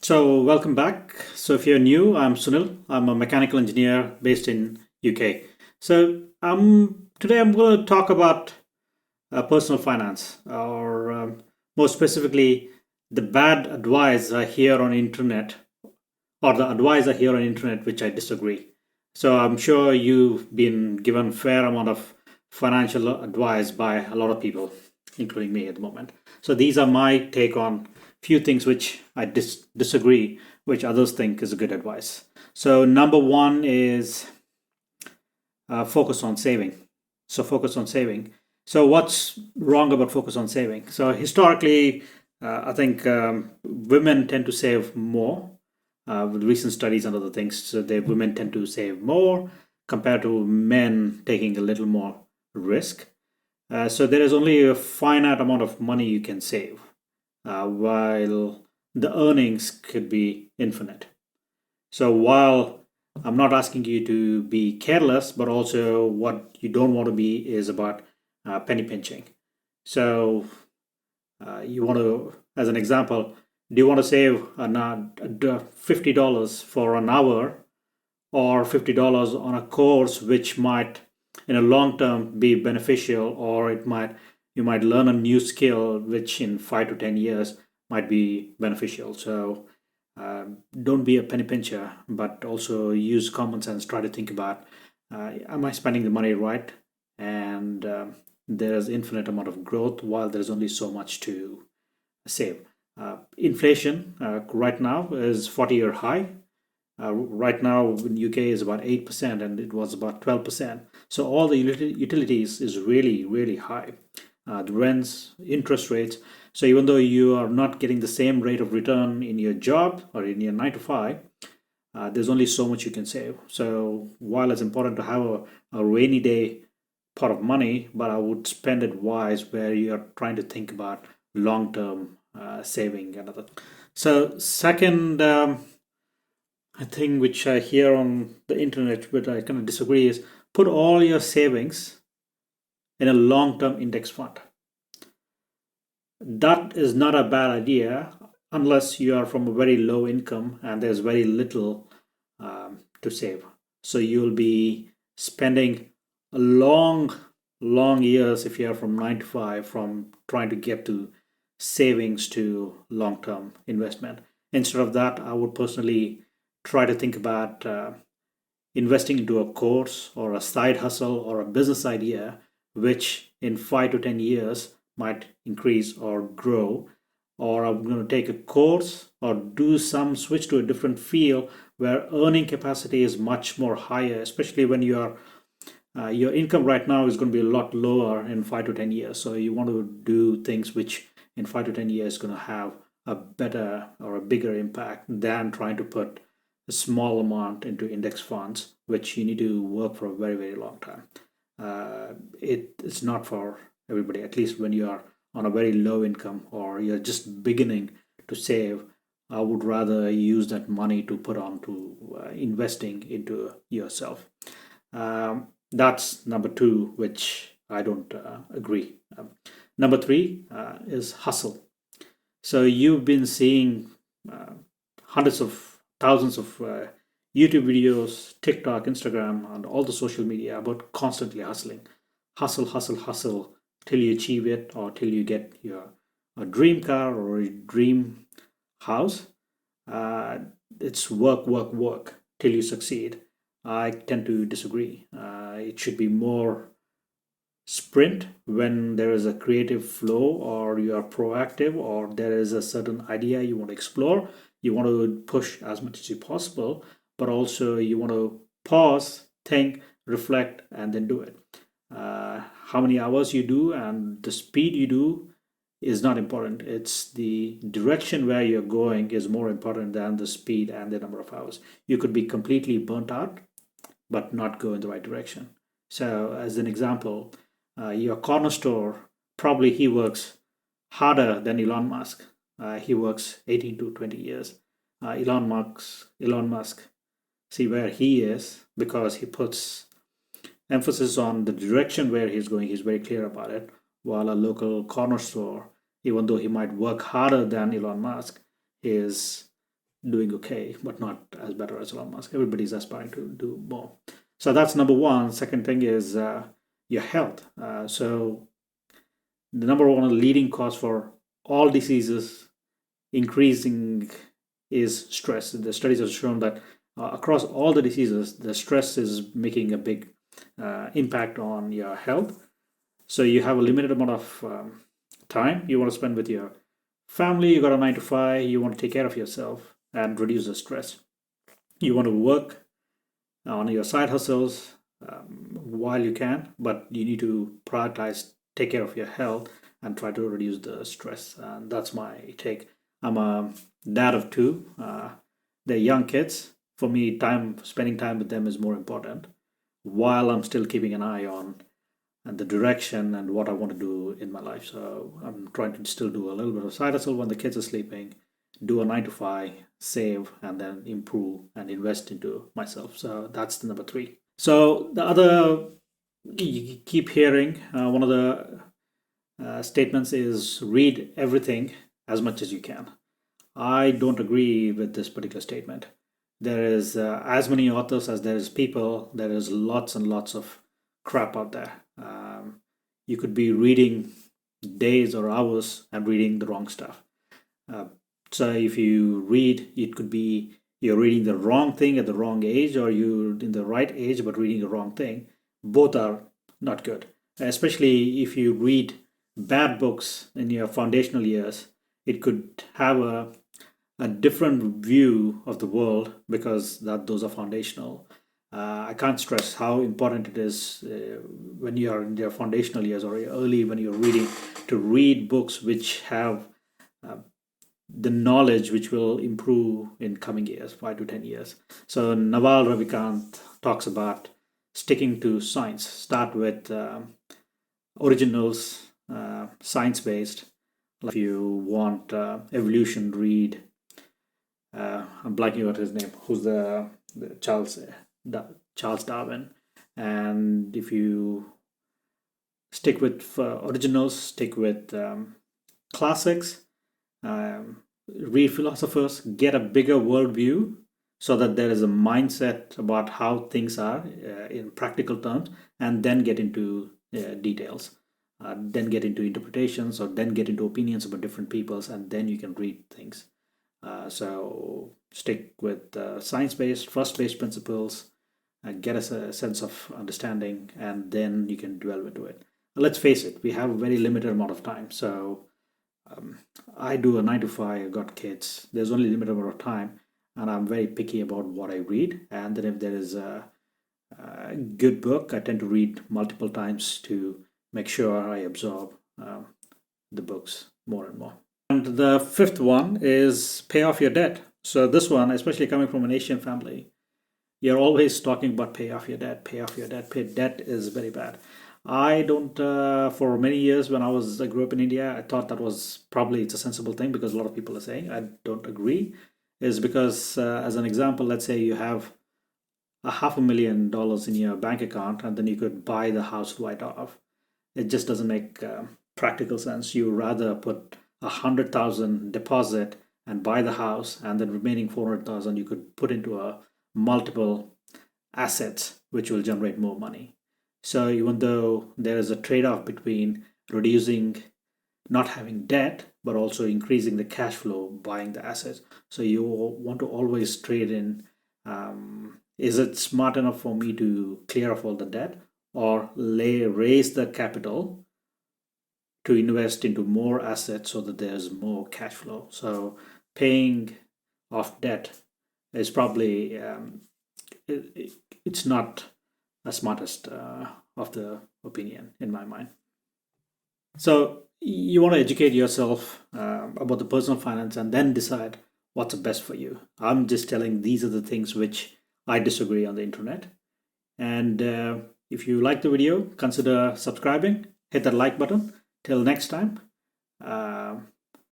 So welcome back. So if you're new, I'm Sunil. I'm a mechanical engineer based in UK. Today I'm going to talk about personal finance, or more specifically, the bad advice I hear on internet, or the advice I hear on internet which I disagree. So I'm sure you've been given fair amount of financial advice by a lot of people, including me at the moment. So these are my take on few things which I disagree, which others think is good advice. So number one is focus on saving. So focus on saving. So what's wrong about focus on saving? So historically, I think women tend to save more with recent studies and other things. So the women tend to save more compared to men taking a little more risk. So there is only a finite amount of money you can save, while the earnings could be infinite. So while I'm not asking you to be careless, but also what you don't want to be is about penny pinching. So you want to, as an example, do you want to save $50 for an hour, or $50 on a course which might in a long term be beneficial, or you might learn a new skill which in 5 to 10 years might be beneficial. So don't be a penny pincher, but also use common sense. Try to think about, am I spending the money right? And there's infinite amount of growth while there's only so much to save. Inflation right now is 40-year high. Right now in UK is about 8%, and it was about 12%. So all the utilities is really high. The rents, interest rates. So even though you are not getting the same rate of return in your job or in your 9 to 5, there's only so much you can save. So while it's important to have a rainy day pot of money, but I would spend it wise where you are trying to think about long term saving and other. So second, a thing which I hear on the internet, but I kind of disagree, is put all your savings in a long term index fund. That is not a bad idea unless you are from a very low income and there's very little to save. So you'll be spending a long years if you are from 9 to 5 from trying to get to savings to long term investment. Instead of that, I would personally try to think about investing into a course or a side hustle or a business idea, which in 5 to 10 years might increase or grow. Or I'm going to take a course or do some switch to a different field where earning capacity is much more higher, especially when your income right now is going to be a lot lower in 5 to 10 years. So you want to do things which in 5 to 10 years is going to have a better or a bigger impact than trying to put a small amount into index funds, which you need to work for a very long time. It's not for everybody, at least when you are on a very low income or you're just beginning to save. I would rather use that money to put on to investing into yourself. That's number two, which I don't agree. Number three is hustle. So you've been seeing hundreds of thousands of YouTube videos, TikTok, Instagram, and all the social media about constantly hustling. Hustle till you achieve it or till you get your a dream car or a dream house. It's work till you succeed. I tend to disagree. It should be more sprint when there is a creative flow or you are proactive or there is a certain idea you want to explore. You want to push as much as you possible, but also you want to pause, think, reflect, and then do it. How many hours you do and the speed you do is not important. It's the direction where you're going is more important than the speed and the number of hours. You could be completely burnt out, but not go in the right direction. So, as an example, your corner store, probably he works harder than Elon Musk. He works 18 to 20 years. Elon Musk, see where he is because he puts emphasis on the direction where he's going. He's very clear about it. While a local corner store, even though he might work harder than Elon Musk, is doing okay, but not as better as Elon Musk. Everybody's aspiring to do more. So that's number one. Second thing is your health. So the number one leading cause for all diseases increasing is stress. The studies have shown that across all the diseases, the stress is making a big impact on your health. So you have a limited amount of time you want to spend with your family. You got a 9 to 5. You want to take care of yourself and reduce the stress. You want to work on your side hustles while you can, but you need to prioritize, take care of your health, and try to reduce the stress. And that's my take. I'm a dad of two. They're young kids. For me, spending time with them is more important, while I'm still keeping an eye on and the direction and what I want to do in my life. So I'm trying to still do a little bit of side hustle when the kids are sleeping, do a 9 to 5, save, and then improve and invest into myself. So that's the number 3. So the other, you keep hearing one of the statements is read everything as much as you can. I don't agree with this particular statement. There is as many authors as there is people. There is lots and lots of crap out there. You could be reading days or hours and reading the wrong stuff. So if you read, it could be you're reading the wrong thing at the wrong age, or you're in the right age but reading the wrong thing. Both are not good, especially if you read bad books in your foundational years. It could have a different view of the world because those are foundational. I can't stress how important it is when you are in your foundational years or early when you're reading, to read books which have the knowledge which will improve in coming years, 5 to 10 years. So Naval Ravikant talks about sticking to science. Start with originals, science-based. If you want evolution, read. I'm blanking out his name. Who's the Charles Darwin. And if you stick with originals, stick with classics, read philosophers, get a bigger worldview so that there is a mindset about how things are in practical terms, and then get into details, then get into interpretations, or then get into opinions about different peoples, and then you can read things. So stick with science-based, trust-based principles, get a sense of understanding, and then you can delve into it. Let's face it, we have a very limited amount of time. So I do a 9 to 5, I've got kids. There's only a limited amount of time, and I'm very picky about what I read. And then if there is a good book, I tend to read multiple times to make sure I absorb the books more and more. And the 5th one is pay off your debt. So this one, especially coming from an Asian family, you're always talking about pay off your debt, pay off your debt. Debt is very bad. I don't, for many years when I grew up in India, I thought that was probably, it's a sensible thing because a lot of people are saying. I don't agree. Is because, as an example, let's say you have $500,000 in your bank account and then you could buy the house right off. It just doesn't make practical sense. You rather put 100,000 deposit and buy the house, and then remaining 400,000 you could put into a multiple assets which will generate more money. So even though there is a trade-off between reducing, not having debt, but also increasing the cash flow, buying the assets. So you want to always trade in, is it smart enough for me to clear off all the debt, or raise the capital to invest into more assets so that there's more cash flow? So paying off debt is probably, it's not the smartest of the opinion in my mind. So you want to educate yourself about the personal finance and then decide what's best for you. I'm just telling these are the things which I disagree on the internet. And if you like the video, consider subscribing, hit that like button. Till next time,